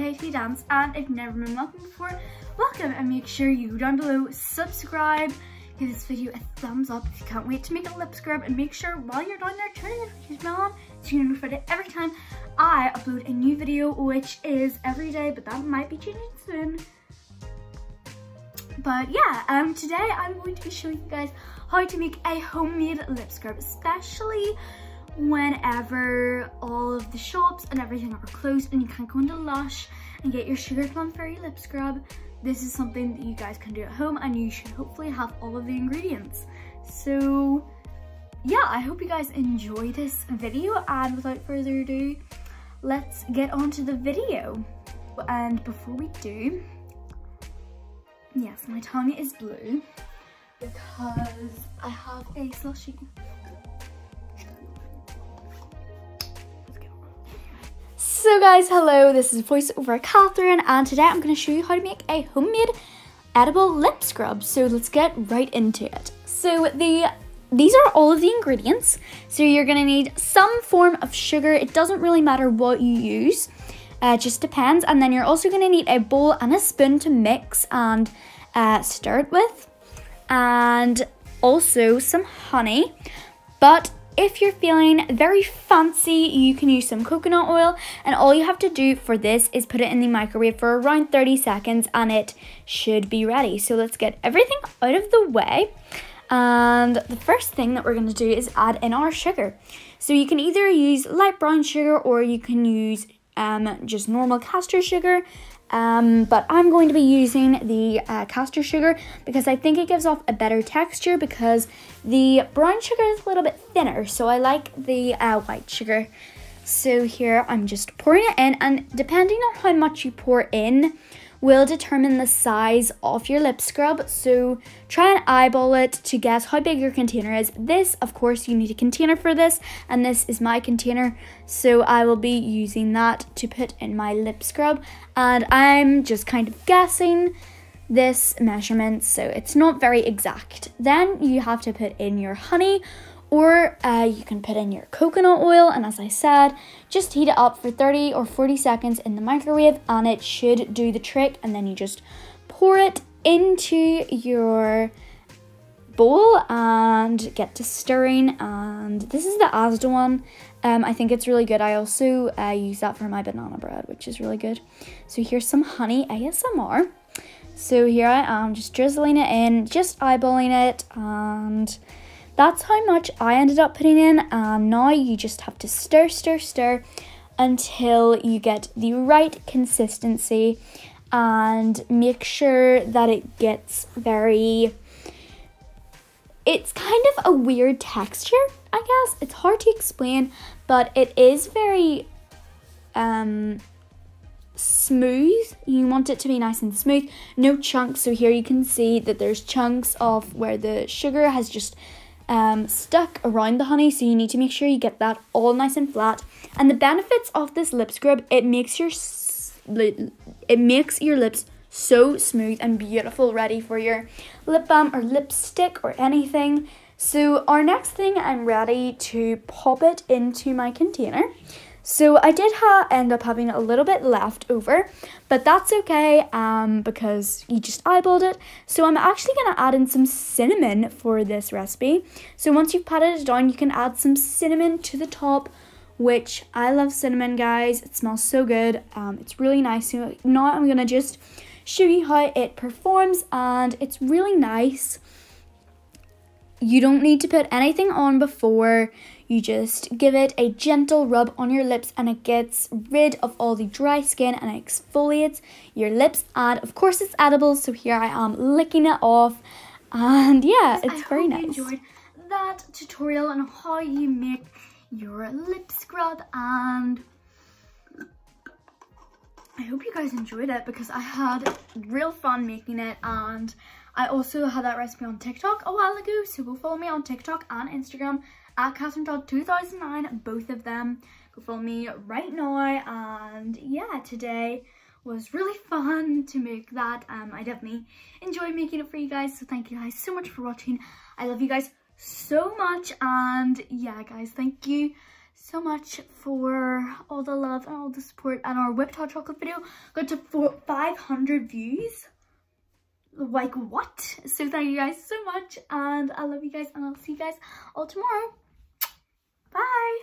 KT Dance, and if you've never been welcome before, welcome, and make sure you down below subscribe, give this video a thumbs up if you can't wait to make a lip scrub, and make sure while you're down there turn the notification bell on so you're notified every time I upload a new video, which is every day, but that might be changing soon. But yeah, today I'm going to be showing you guys how to make a homemade lip scrub, especially whenever all of the shops and everything are closed and you can't go into Lush and get your Sugar Plum Fairy lip scrub. This is something that you guys can do at home, and you should hopefully have all of the ingredients. So yeah, I hope you guys enjoy this video, and without further ado, let's get on to the video. And before we do, yes, my tongue is blue because I have a slushy. So guys, hello, this is VoiceOver Catherine, and today I'm going to show you how to make a homemade edible lip scrub. So let's get right into it. So these are all of the ingredients. So you're going to need some form of sugar. It doesn't really matter what you use, it just depends. And then you're also going to need a bowl and a spoon to mix and stir it with, and also some honey. But if you're feeling very fancy, you can use some coconut oil, and all you have to do for this is put it in the microwave for around 30 seconds and it should be ready. So let's get everything out of the way. And the first thing that we're going to do is add in our sugar. So you can either use light brown sugar or you can use just normal caster sugar. But I'm going to be using the caster sugar because I think it gives off a better texture, because the brown sugar is a little bit thinner, so I like the white sugar. So here I'm just pouring it in, and depending on how much you pour in will determine the size of your lip scrub. So try and eyeball it to guess how big your container is. This, of course, you need a container for this, and this is my container, so I will be using that to put in my lip scrub, and I'm just kind of guessing this measurement, so it's not very exact. Then you have to put in your honey, or you can put in your coconut oil, and as I said, just heat it up for 30 or 40 seconds in the microwave and it should do the trick. And then you just pour it into your bowl and get to stirring. And this is the Asda one. I think it's really good. I also use that for my banana bread, which is really good. So here's some honey ASMR. So here I am just drizzling it in, just eyeballing it, and that's how much I ended up putting in. And now you just have to stir, stir, stir until you get the right consistency, and make sure that it gets it's kind of a weird texture, I guess. It's hard to explain, but it is very smooth. You want it to be nice and smooth, no chunks. So here you can see that there's chunks of where the sugar has just stuck around the honey, so you need to make sure you get that all nice and flat. And the benefits of this lip scrub, it makes your lips so smooth and beautiful, ready for your lip balm or lipstick or anything. So our next thing, I'm ready to pop it into my container. So I did end up having a little bit left over, but that's okay because you just eyeballed it. So I'm actually going to add in some cinnamon for this recipe. So once you've patted it down, you can add some cinnamon to the top, which I love cinnamon, guys. It smells so good. It's really nice. So now I'm going to just show you how it performs, and it's really nice. You don't need to put anything on before. You just give it a gentle rub on your lips and it gets rid of all the dry skin and it exfoliates your lips. And of course it's edible, so here I am licking it off. And yeah, it's very nice. I hope you enjoyed that tutorial on how you make your lip scrub, and I hope you guys enjoyed it because I had real fun making it. And I also had that recipe on TikTok a while ago, so go follow me on TikTok and Instagram at Catherine2009, both of them. Go follow me right now. And yeah, today was really fun to make that. I definitely enjoyed making it for you guys, so thank you guys so much for watching. I love you guys so much, and yeah guys, thank you so much for all the love and all the support, and our whipped hot chocolate video got to 500 views. Like what? So thank you guys so much, and I love you guys, and I'll see you guys all tomorrow. Bye.